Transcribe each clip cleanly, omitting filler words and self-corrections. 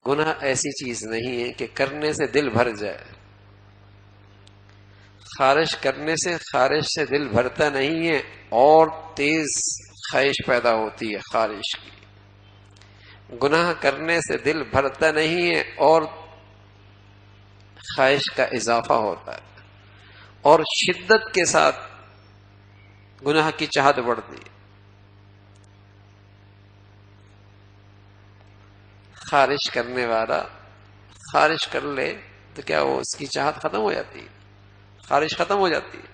گناہ ایسی چیز نہیں ہے کہ کرنے سے دل بھر جائے. خارش کرنے سے خارش سے دل بھرتا نہیں ہے، اور تیز خواہش پیدا ہوتی ہے خارش کی. گناہ کرنے سے دل بھرتا نہیں ہے اور خواہش کا اضافہ ہوتا ہے، اور شدت کے ساتھ گناہ کی چاہت بڑھتی ہے. خارش کرنے والا خارش کر لے تو کیا وہ اس کی چاہت ختم ہو جاتی ہے؟ خارش ختم ہو جاتی ہے.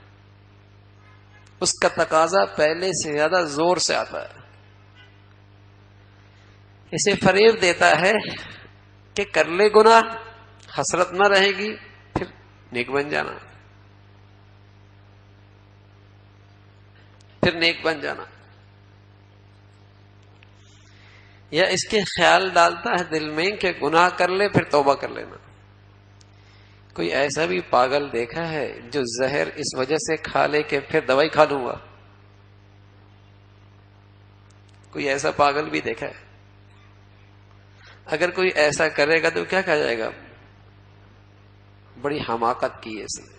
اس کا تقاضا پہلے سے زیادہ زور سے آتا ہے. اسے فریب دیتا ہے کہ کر لے گناہ، حسرت نہ رہے گی، پھر نیک بن جانا، پھر نیک بن جانا. یا اس کے خیال ڈالتا ہے دل میں کہ گناہ کر لے پھر توبہ کر لینا. کوئی ایسا بھی پاگل دیکھا ہے جو زہر اس وجہ سے کھا لے کہ پھر دوائی کھا لوں گا؟ کوئی ایسا پاگل بھی دیکھا ہے؟ اگر کوئی ایسا کرے گا تو کیا کہا جائے گا؟ بڑی حماقت کی ہے اس نے،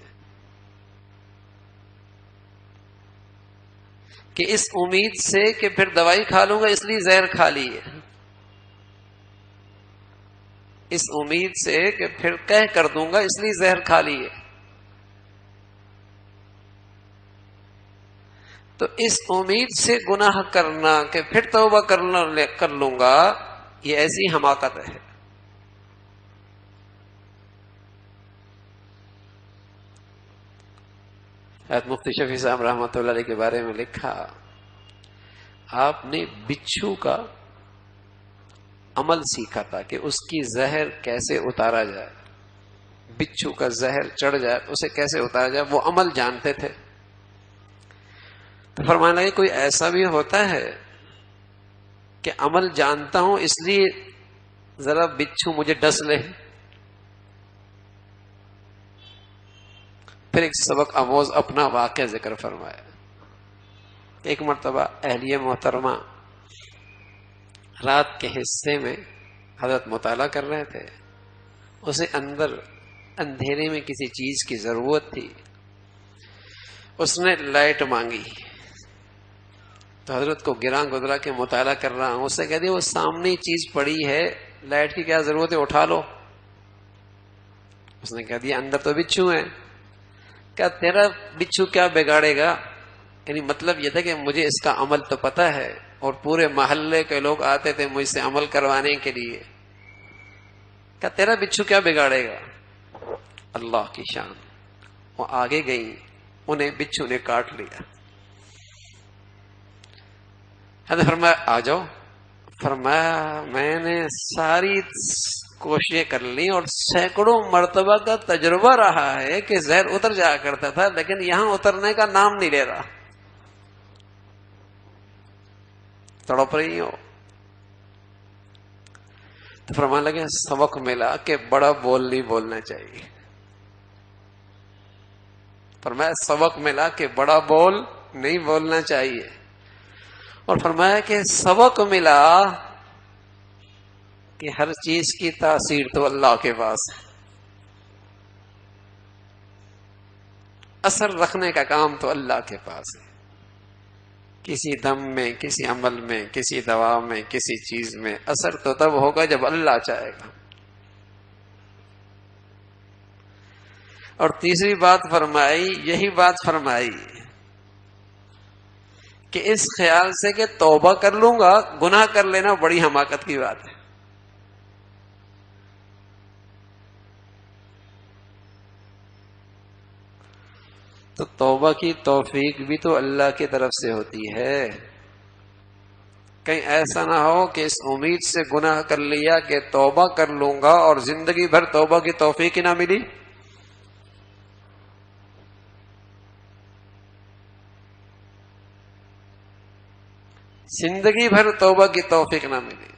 کہ اس امید سے کہ پھر دوائی کھا لوں گا اس لیے زہر کھا لی ہے. اس امید سے کہ پھر کہہ کر دوں گا اس لیے زہر کھا لی ہے. تو اس امید سے گناہ کرنا کہ پھر توبہ کر لوں گا، یہ ایسی حماقت ہے. حضرت مفتی شفیع صاحب رحمۃ اللہ علیہ کے بارے میں لکھا، آپ نے بچھو کا عمل سیکھا تھا کہ اس کی زہر کیسے اتارا جائے. بچھو کا زہر چڑھ جائے اسے کیسے اتارا جائے، وہ عمل جانتے تھے. تو فرمانے لگے کوئی ایسا بھی ہوتا ہے کہ عمل جانتا ہوں اس لیے ذرا بچھو مجھے ڈس لے. پھر ایک سبق آموز اپنا واقعہ ذکر فرمایا. ایک مرتبہ اہلیہ محترمہ رات کے حصے میں حضرت مطالعہ کر رہے تھے. اسے اندر اندھیرے میں کسی چیز کی ضرورت تھی. اس نے لائٹ مانگی تو حضرت کو گراں گزرا کے مطالعہ کر رہا ہوں، اس سے کہہ دیا وہ سامنے چیز پڑی ہے، لائٹ کی کیا ضرورت ہے، اٹھا لو. اس نے کہہ دیا اندر تو بچھو ہے. کیا تیرا بچھو کیا بگاڑے گا؟ یعنی مطلب یہ تھا کہ مجھے اس کا عمل تو پتہ ہے، اور پورے محلے کے لوگ آتے تھے مجھ سے عمل کروانے کے لیے. کیا تیرا بچھو کیا بگاڑے گا؟ اللہ کی شان. وہ آگے گئی، انہیں بچھو نے کاٹ لیا. حضرت فرمایا آ جاؤ. فرمایا میں نے ساری کوششیں کر لی اور سینکڑوں مرتبہ کا تجربہ رہا ہے کہ زہر اتر جایا کرتا تھا، لیکن یہاں اترنے کا نام نہیں لے رہا. تڑپ رہی ہو. تو فرمانے لگے سبق ملا کہ بڑا بول نہیں بولنا چاہیے. فرمایا سبق ملا کہ بڑا بول نہیں بولنا چاہیے. اور فرمایا کہ سبق ملا کہ ہر چیز کی تاثیر تو اللہ کے پاس ہے، اثر رکھنے کا کام تو اللہ کے پاس ہے. کسی دم میں، کسی عمل میں، کسی دوا میں، کسی چیز میں اثر تو تب ہوگا جب اللہ چاہے گا. اور تیسری بات فرمائی، یہی بات فرمائی کہ اس خیال سے کہ توبہ کر لوں گا، گناہ کر لینا بڑی حماقت کی بات ہے. تو توبہ کی توفیق بھی تو اللہ کی طرف سے ہوتی ہے. کہیں ایسا نہ ہو کہ اس امید سے گناہ کر لیا کہ توبہ کر لوں گا اور زندگی بھر توبہ کی توفیق ہی نہ ملی. زندگی بھر توبہ کی توفیق نہ ملی.